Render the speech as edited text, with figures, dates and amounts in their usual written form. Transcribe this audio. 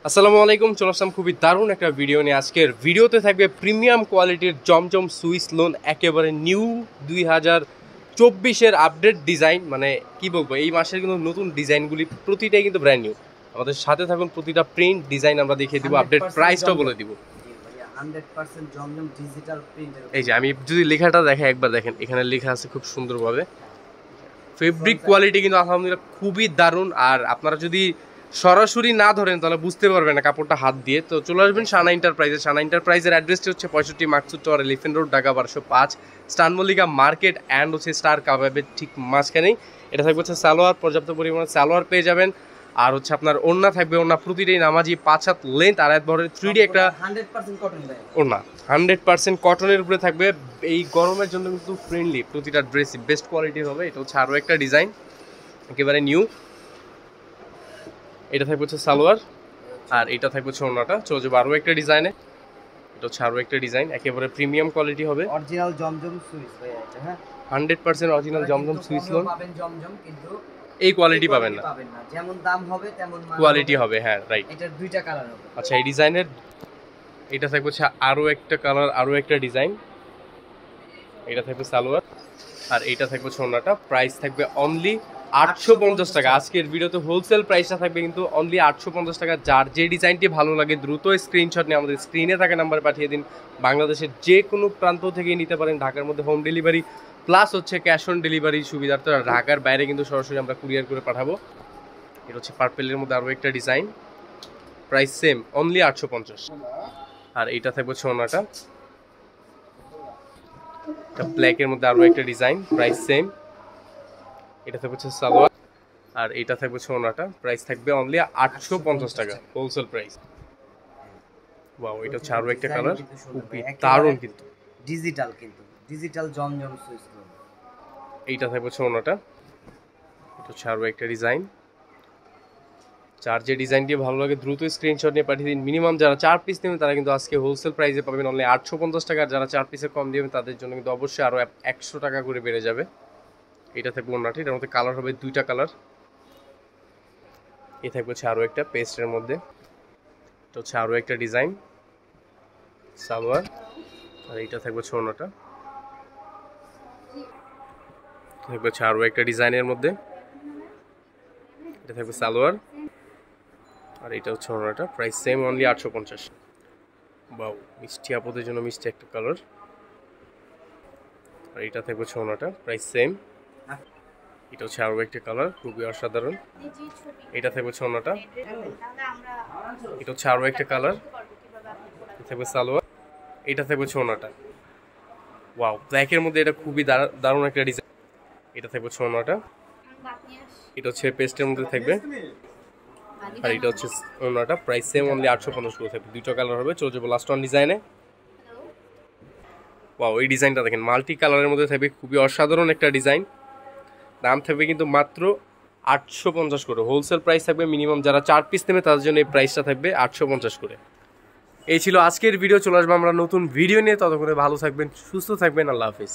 আসসালামু আলাইকুম, চলে আসলাম খুবই দারুণ একটা ভিডিও নিয়ে। আজকের ভিডিওতে থাকবে প্রিমিয়াম কোয়ালিটির জমজম সুইস লোন, একেবারে নিউ 2024-এর আপডেট ডিজাইন। মানে কি বলবো, এই মাসের কিন্তু নতুন ডিজাইনগুলি প্রতিটাই কিন্তু ব্র্যান্ড নিউ। আমাদের সাথে থাকুন, প্রতিটা প্রিন্ট ডিজাইন আমরা দেখিয়ে দিব, আপডেট প্রাইসটাও বলে দিব। 100% জমজম ডিজিটাল প্রিন্টের। এই যে আমি যদি লেখাটা দেখে একবার দেখেন, এখানে লেখা আছে খুব সুন্দরভাবে। ফেব্রিক কোয়ালিটি কিন্তু আলহামদুলিল্লাহ খুবই দারুণ। আর আপনারা যদি সরাসরি না ধরেন তাহলে বুঝতে পারবেন না কাপড়টা হাত দিয়ে। তো চলে আসবেন শানা এন্টারপ্রাইজে। শানা এন্টারপ্রাইজের অ্যাড্রেসটি হচ্ছে 65 Maksud tower, elephant road, Dhaka 1205, স্টান মল্লিকা মার্কেট অ্যান্ড হচ্ছে স্টার কাবাবের ঠিক মাঝখানেই। এটা থাকবে হচ্ছে সালোয়ার, পর্যাপ্ত পরিমাণে সালোয়ার পেয়ে যাবেন। আর হচ্ছে আপনার ওড়না থাকবে, ওড়না প্রতিটাই নামাজি 5 হাত লেন্থ আর এক বহরের 3D একটা 100% কটন ভাই। ওড়না 100% কটনের উপরে থাকবে। এই গরমের জন্য কিন্তু ফ্রেন্ডলি, প্রতিটা ড্রেস বেস্ট কোয়ালিটির হবে। এটা হচ্ছে আরও একটা ডিজাইন, একেবারে নিউ। এটা থাকবে হচ্ছে সালোয়ার, আর এটা থাকবে হচ্ছে ওড়নাটা। চলে যাবো আরও একটা ডিজাইনে। এটা হচ্ছে আরও একটা ডিজাইন, একেবারে প্রিমিয়াম কোয়ালিটি হবে। অরিজিনাল জমজম সুইস ভাই এটা। হ্যাঁ, 100% অরিজিনাল জমজম সুইস লোন পাবেন জমজম, কিন্তু এই কোয়ালিটি পাবেন না। যেমন দাম হবে তেমন কোয়ালিটি হবে। হ্যাঁ, রাইট। এটার দুইটা কালার হবে। আচ্ছা, এই ডিজাইনের এটা থাকবে হচ্ছে আরও একটা কালার, আরও একটা ডিজাইন। এটা থাকবে সালোয়ার, আর এইটা থাকবে হচ্ছে ওড়নাটা। প্রাইস থাকবে অনলি 850 টাকা। আজকের ভিডিওতে হোলসেল প্রাইসটা থাকবে কিন্তু অনলি 850 টাকা। যার যে ডিজাইনটি ভালো লাগে দ্রুত স্ক্রিনশট নিয়ে আমাদের স্ক্রিনে থাকা নাম্বারে পাঠিয়ে দিন। বাংলাদেশের যে কোনো প্রান্ত থেকে নিতে পারেন, ঢাকার মধ্যে হোম ডেলিভারি প্লাস হচ্ছে ক্যাশ অন ডেলিভারি সুবিধার্থে। ঢাকার বাইরে কিন্তু সরাসরি আমরা কুরিয়ার করে পাঠাবো। এটা হচ্ছে পার্পেলের মধ্যে আরও একটা ডিজাইন, প্রাইস সেম অনলি 850। আর এইটা থাকবে হচ্ছে ওড়নাটা, ব্ল্যাকের মধ্যে আরও একটা ডিজাইন, প্রাইস সেম। এটা থাকবে হচ্ছে সালোয়ার, আর এটা থাকবে হচ্ছে ওড়নাটা। প্রাইস থাকবে অনলি 850 টাকা, হোলসেল প্রাইস। ওয়াও, এটা হচ্ছে আরও একটা কালার, খুবই দারুণ কিন্তু ডিজিটাল, কিন্তু ডিজিটাল জমজম সুইস লোন। এইটা থাকবে হচ্ছে ওড়নাটা। এটা হচ্ছে আরও একটা ডিজাইন। যার যে ডিজাইনটি ভালো লাগে দ্রুত স্ক্রিনশট নিয়ে পাঠিয়ে দিন। মিনিমাম যারা 4 পিস নেবেন তারা কিন্তু আজকে হোলসেল প্রাইসে পাবেন অনলি 850 টাকা। যারা 4 পিসের কম দেবেন তাদের জন্য কিন্তু অবশ্যই আরও 100 টাকা করে বেড়ে যাবে। এটা থাকবে ওড়নাটি, এটার মধ্যে কালার হবে দুইটা কালার। এই থাকবে হচ্ছে আরও একটা পেস্টের মধ্যে। এটা হচ্ছে আরও একটা ডিজাইন, সালোয়ার, আর এইটা থাকবে হচ্ছে ওড়নাটা। থাকবে হচ্ছে আরও একটা ডিজাইনের মধ্যে। এটা থাকবে সালোয়ার, আর এটা হচ্ছে ওড়নাটা। Price same only 850। বাউ, মিষ্টি আপদের জন্য মিষ্টি একটা কালার। আর এটা থাকবে হচ্ছে ওড়নাটা, প্রাইস সেম। এটা হচ্ছে আরও একটা কালার, খুবই অসাধারণ। এটা থাকবে হচ্ছে ওড়নাটা। এটা হচ্ছে আরও একটা কালার, এটা থাকবে সালোয়ার। এটা থাকবে হচ্ছে ওড়নাটা। ওয়াও, ব্ল্যাকের মধ্যে এটা খুবই দারুণ একটা ডিজাইন। এটা থাকবে হচ্ছে ওড়নাটা। এটা হচ্ছে পেস্টের মধ্যে থাকবে, আর এটা হচ্ছে ওড়নাটা। প্রাইস সেম অনলি 850 করে থাকবে। দুটো কালার হবে। চলে যাবো লাস্ট ওয়ান ডিজাইনে। ওয়াও, এই ডিজাইনটা দেখেন, মাল্টি কালারের মধ্যে থাকবে, খুবই অসাধারণ একটা ডিজাইন। দাম থাকবে কিন্তু মাত্র 850 করে। হোলসেল প্রাইস থাকবে। মিনিমাম যারা 4 পিস নেবে তাদের জন্য এই প্রাইসটা থাকবে 850 করে। এই ছিল আজকের ভিডিও। চলে আসবো আমরা নতুন ভিডিও নিয়ে। ততক্ষণে ভালো থাকবেন, সুস্থ থাকবেন। আল্লাহ হাফিজ।